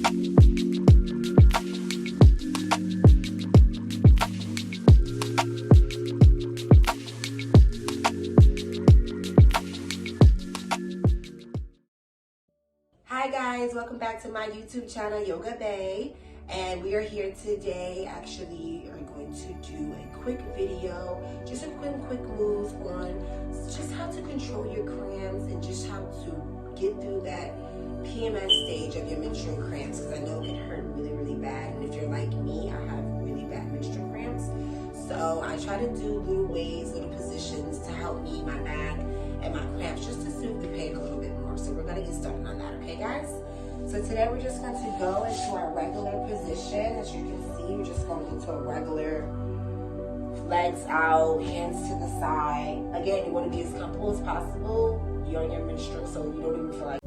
Hi guys, welcome back to my YouTube channel, Yoga Bay, and we are here today. Actually, are going to do a quick video, just a quick moves on just how to control your cramps and just how to get through that PMS stage of your menstrual cramps, because I know it can hurt really bad, and if you're like me, I have really bad menstrual cramps. So I try to do little ways, little positions to help me, my back, and my cramps, just to soothe the pain a little bit more. So we're gonna get started on that, okay guys? So today we're just going to go into our regular position. As you can see, we're just going into a regular legs out, hands to the side. Again, you want to be as comfortable as possible. You're on your menstrual, so you don't even feel like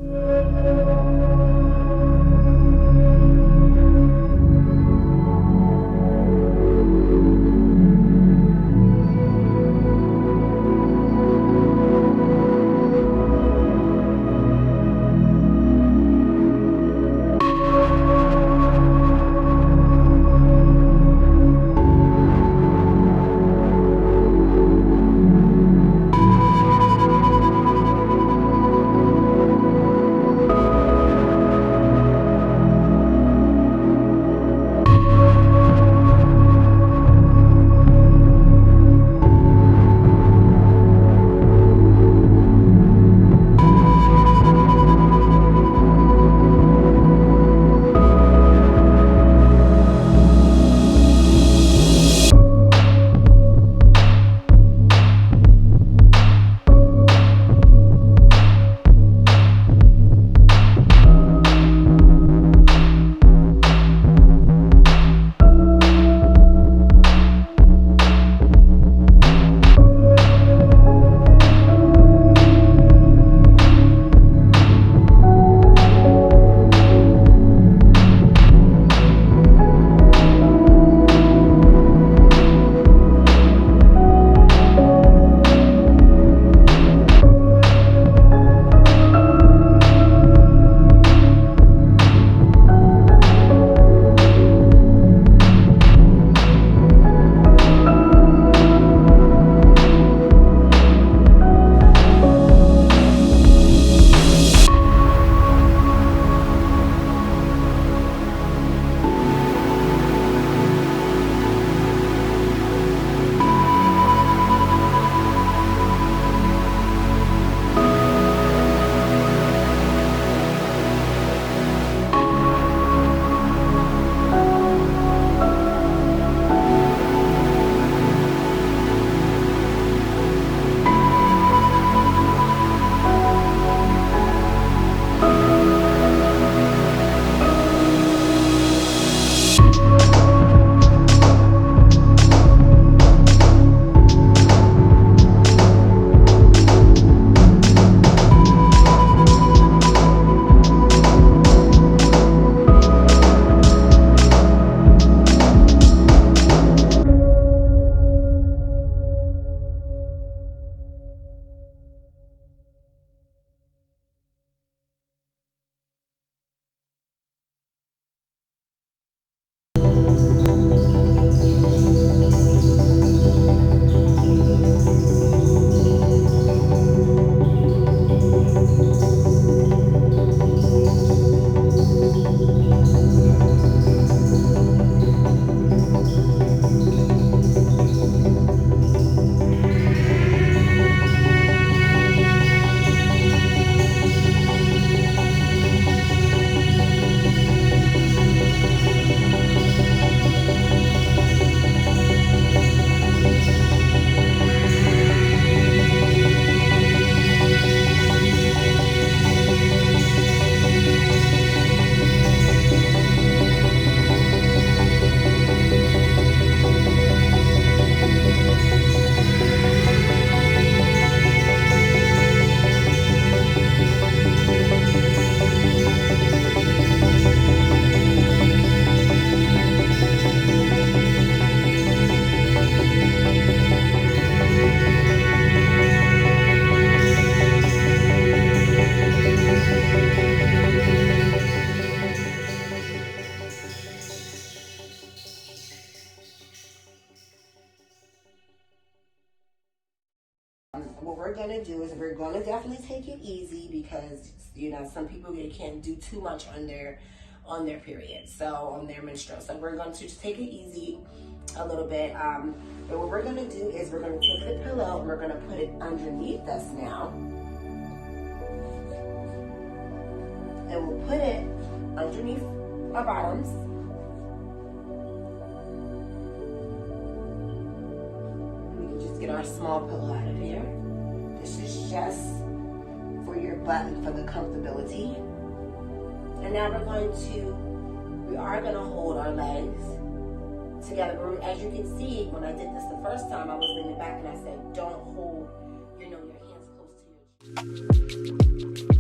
what we're gonna do is we're gonna definitely take it easy because, you know, some people, they can't do too much on their period, so on their menstrual. So we're going to just take it easy a little bit. But what we're gonna do is we're gonna take the pillow and we're gonna put it underneath us now. And we'll put it underneath our bottoms. We can just get our small pillow out of here. This is just for your butt and for the comfortability. And now we are going to hold our legs together. As you can see, when I did this the first time, I was leaning back and I said, don't hold, your hands close to your